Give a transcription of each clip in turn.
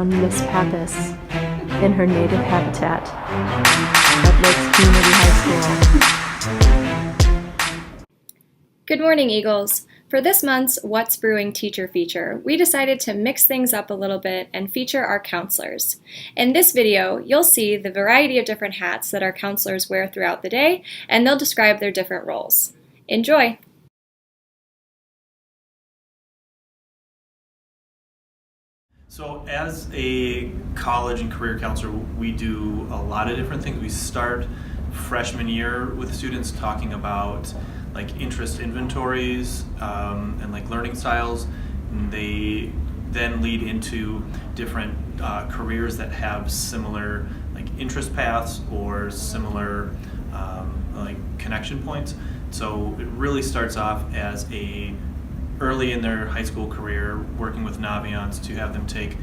found Miss Pappas in her native habitat at Lakes Community High School. Good morning, Eagles. For this month's What's Brewing teacher feature, we decided to mix things up a little bit and feature our counselors. In this video, you'll see the variety of different hats that our counselors wear throughout the day, and they'll describe their different roles. Enjoy! So as a college and career counselor, we do a lot of different things. We start freshman year with students talking about like interest inventories and like learning styles. And they then lead into different careers that have similar like interest paths or similar like connection points. So it really starts off as early in their high school career, working with Naviance to have them take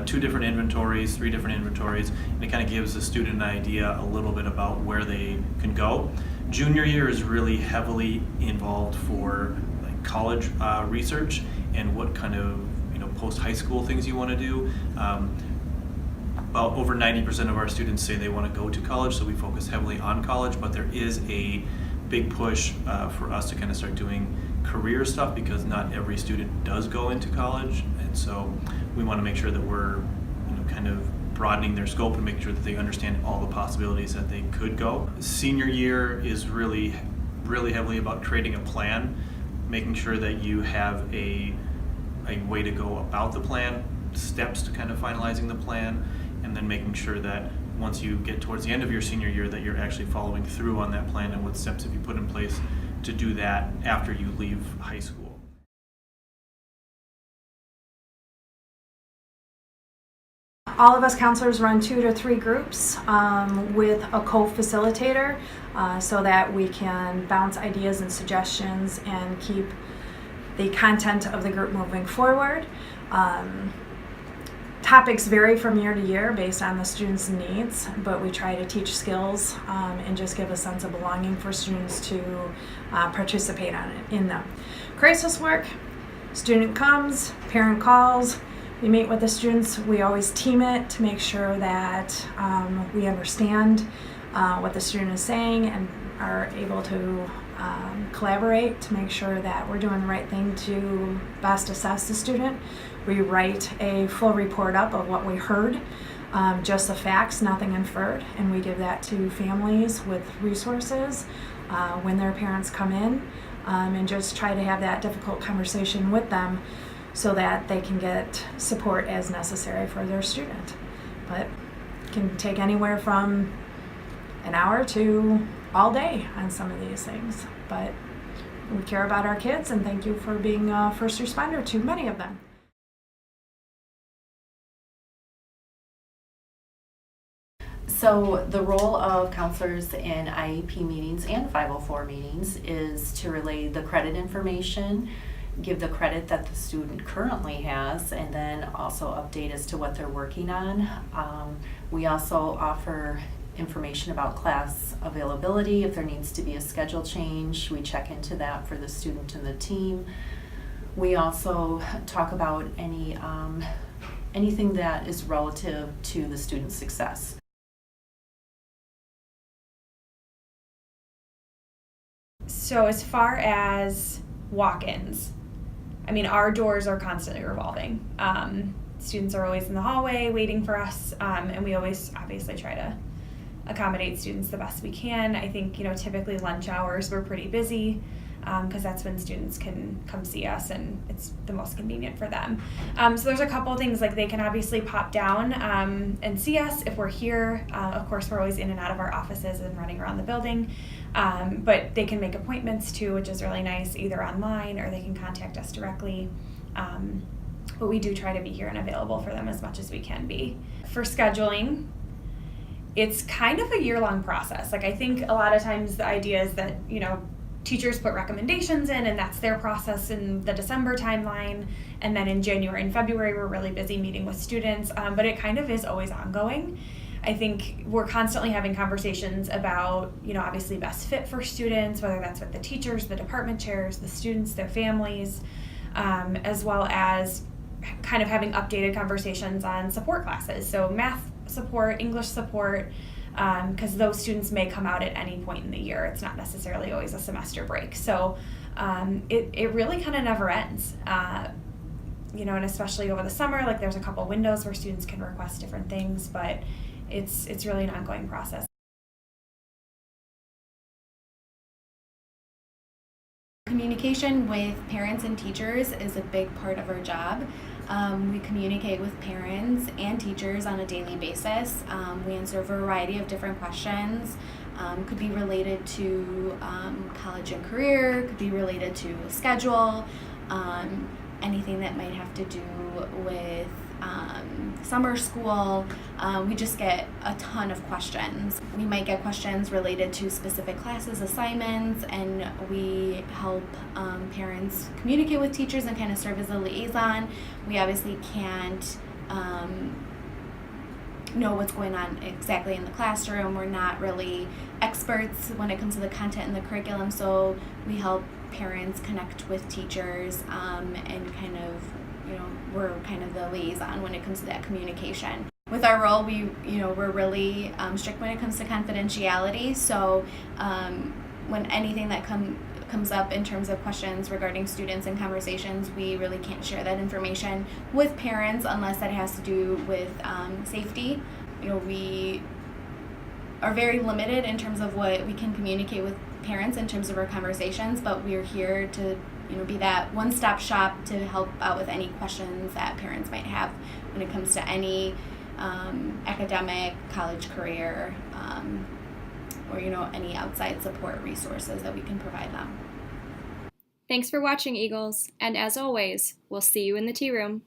2 different inventories, 3 different inventories, and it kind of gives the student an idea a little bit about where they can go. Junior year is really heavily involved for like college research and what kind of post-high school things you want to do. About over 90% of our students say they want to go to college, so we focus heavily on college, but there is a big push for us to kind of start doing career stuff because not every student does go into college, and so we want to make sure that we're kind of broadening their scope and making sure that they understand all the possibilities that they could go. Senior year is really heavily about creating a plan, making sure that you have a way to go about the plan, steps to kind of finalizing the plan, and then making sure that once you get towards the end of your senior year that you're actually following through on that plan and what steps have you put in place to do that after you leave high school. All of us counselors run 2 to 3 groups with a co-facilitator so that we can bounce ideas and suggestions and keep the content of the group moving forward. Topics vary from year to year based on the students' needs, but we try to teach skills and just give a sense of belonging for students to participate in them. Crisis work, student comes, parent calls, we meet with the students. We always team it to make sure that we understand what the student is saying and are able to collaborate to make sure that we're doing the right thing to best assess the student. We write a full report up of what we heard, just the facts, nothing inferred, and we give that to families with resources when their parents come in and just try to have that difficult conversation with them so that they can get support as necessary for their student. But it can take anywhere from an hour to all day on some of these things. But we care about our kids, and thank you for being a first responder to many of them. So the role of counselors in IEP meetings and 504 meetings is to relay the credit information, give the credit that the student currently has, and then also update as to what they're working on. We also offer information about class availability. If there needs to be a schedule change, we check into that for the student and the team. We also talk about anything that is relative to the student's success. So as far as walk-ins, I mean, our doors are constantly revolving. Students are always in the hallway waiting for us, and we always obviously try to accommodate students the best we can. I think, typically lunch hours we're pretty busy because that's when students can come see us and it's the most convenient for them. So there's a couple things, like they can obviously pop down and see us if we're here. Of course, we're always in and out of our offices and running around the building. But they can make appointments too, which is really nice, either online or they can contact us directly. But we do try to be here and available for them as much as we can be. For scheduling, it's kind of a year-long process. Like, I think a lot of times the idea is that, teachers put recommendations in and that's their process in the December timeline. And then in January and February, we're really busy meeting with students, but it kind of is always ongoing. I think we're constantly having conversations about, obviously best fit for students, whether that's with the teachers, the department chairs, the students, their families, as well as kind of having updated conversations on support classes. So math support, English support, because those students may come out at any point in the year. It's not necessarily always a semester break. So it really kind of never ends. And especially over the summer, like there's a couple windows where students can request different things, but it's really an ongoing process. Communication with parents and teachers is a big part of our job. We communicate with parents and teachers on a daily basis. We answer a variety of different questions. Could be related to college and career, could be related to schedule, anything that might have to do with summer school. We just get a ton of questions. We might get questions related to specific classes, assignments, and we help parents communicate with teachers and kind of serve as a liaison. We obviously can't know what's going on exactly in the classroom. We're not really experts when it comes to the content in the curriculum, so we help parents connect with teachers and kind of, we're kind of the liaison when it comes to that communication. With our role, we're really strict when it comes to confidentiality. So when anything that comes up in terms of questions regarding students and conversations, we really can't share that information with parents unless that has to do with safety. We are very limited in terms of what we can communicate with parents in terms of our conversations, but we're here to be that one-stop shop to help out with any questions that parents might have when it comes to any academic, college, career, or any outside support resources that we can provide them. Thanks for watching, Eagles, and as always, we'll see you in the tea room.